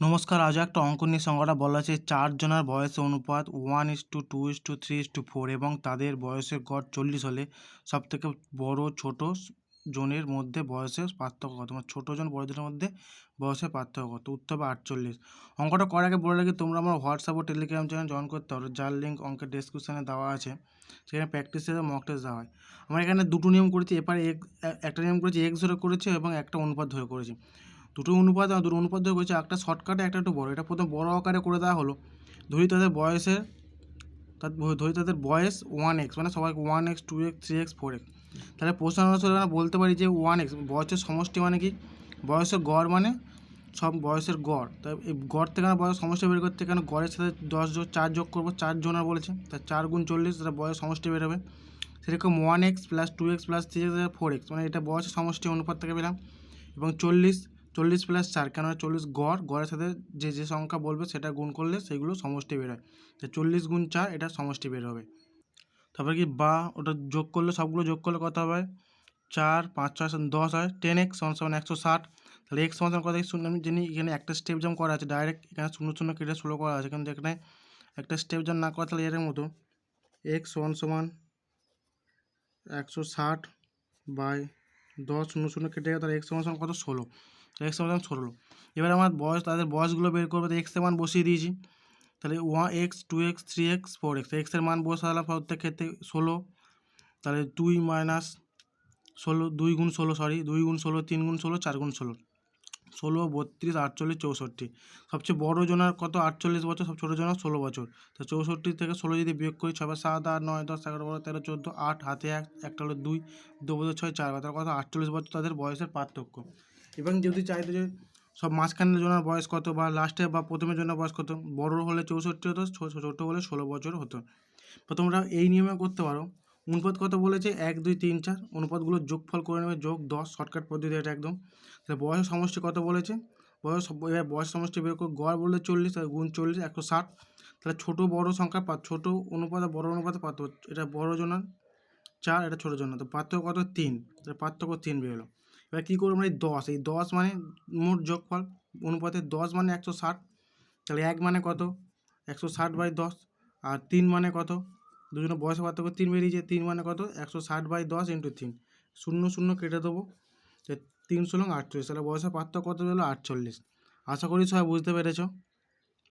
নমস্কার, আজও একটা অঙ্ক নিয়ে সংখ্যাটা বলা আছে 4 জনের বয়সের অনুপাত 1:2:3:4 এবং তাদের বয়সের গড় 40 হলে সবথেকে বড় ছোট জনের মধ্যে বয়সের পার্থক্য কত? মানে ছোটো জন বড়জনের মধ্যে বয়সের পার্থক্য কত? উত্তর হবে 48। অঙ্কটা করার আগে বলে রাখি, তোমরা আমার হোয়াটসঅ্যাপ ও টেলিগ্রাম চ্যানেল জয়েন করতে পারো, যার লিঙ্ক অঙ্কের ডেসক্রিপশনে দেওয়া আছে। সেখানে প্র্যাকটিস টেস্ট মক টেস্ট দেওয়া হয়। আমরা এখানে দুটো নিয়ম করেছি, এবারে একটা নিয়ম করেছি এক্স ধরে করেছি এবং একটা অনুপাত ধরে করেছি। দুটো অনুপাত ধরে করেছে, একটা শর্টকাটে একটা একটু বড়। এটা প্রথম বড় আকারে করে দেওয়া হলো। ধরি তাদের বয়স 1x, মানে সবাই 1x 2x 3x 4x। তাহলে প্রশ্ন অনুসারে আমরা বলতে পারি যে 1x বয়সের সমষ্টি মানে কি? বয়সের গড় মানে সব বয়সের গড়। তাই এই গড় থেকে আমরা বয়স সমষ্টি বের করতে এখানে গড়ের সাথে 4 যোগ করবো। 4 জনের বলেছে, তাই 4 × 40, তাহলে বয়স সমষ্টি বেরোবে। সেরকম 1x + 2x + 3x 4x, মানে এটা বয়সের সমষ্টি অনুপাত থেকে পেলাম। এবং 40 + 4, কেন 40 গড়ের সাথে যে সংখ্যা বলবে সেটা গুণ করলে সেগুলো সমষ্টি বেরোয়। তো 40 × 4 এটা সমষ্টি বের হবে। তারপরে কি বা ওটা যোগ করলে, সবগুলো যোগ করলে কত হবে? 4 5 6 10 হয়। 10x = 160। তাহলে x সমান কত? আমি জানি এখানে একটা স্টেপ জাম্প করা আছে, ডাইরেক্ট এখানে 0 0 কেটে 16 করা আছে, কিন্তু এখানে একটা স্টেপ জাম্প না করা, তাহলে এর মতো x = 160/10 0 0 কেটে গেলে, তাহলে x সমান কত? 16। x সমান 16। এবার আমার তাদের বয়সগুলো বের করবে, তো x এর মান বসিয়ে দিয়েছি। তাহলে 1x 2x 3x 4x, x এর মান বসালাম প্রত্যেক ক্ষেত্রে 16। তাহলে 2 - 16, 2 × 16 2 × 16 3 × 16 4 × 16 16 32 48 64। সবচেয়ে বড় জনের কত? 48 বছর। সব ছোটো জনের 16 বছর। তো 64 থেকে 16 যদি বিয়োগ করি, 6 × 7 8 9 10 11 12 13 14 8, হাতে 1, একটা হলো 2, 2 × 6 4, তার কত? 48 বছর তাদের বয়সের পার্থক্য। এবং যদি চাইতো যে সব মাঝখানের জনের বয়স কত, বা লাস্টে বা প্রথমের জনের বয়স কত, বড় হলে 64 হতো, ছোটো হলে 16 বছর হতো। তো তোমরা এই নিয়মে করতে পারো। অনুপাত কত বলেছে? 1 2 3 4, অনুপাতগুলো যোগফল করে নেবে, যোগ 10, শর্টকাট পদ্ধতি এটা একদম। তাহলে বয়সের সমষ্টি কত বলেছে? এবার বয়স সমষ্টি বের করে, গড় বললে 40, তাহলে গুণ 40 160। তাহলে ছোটো বড় সংখ্যা ছোটো অনুপাত বড় অনুপাতে পার্থক্য, এটা বড় জনের 4, এটা ছোটো জনের, তো পার্থক্য কত? 3। তাহলে পার্থক্য 3 বেরোলো। এবার কী করবো? এই 10 মানে মোট যোগফল। অনুপাতে 10 মানে 160। তাহলে 1 মানে কত? 160/10। আর 3 মানে কত? দুজনের বয়সের পার্থক্য 3 বেরিয়েছে। 3 মানে কত? 160/10 × 3। 0 0 কেটে দেবো, 3 × 16 48। তাহলে বয়সের পার্থক্য কত হলো? 48। আশা করি সবাই বুঝতে পেরেছ।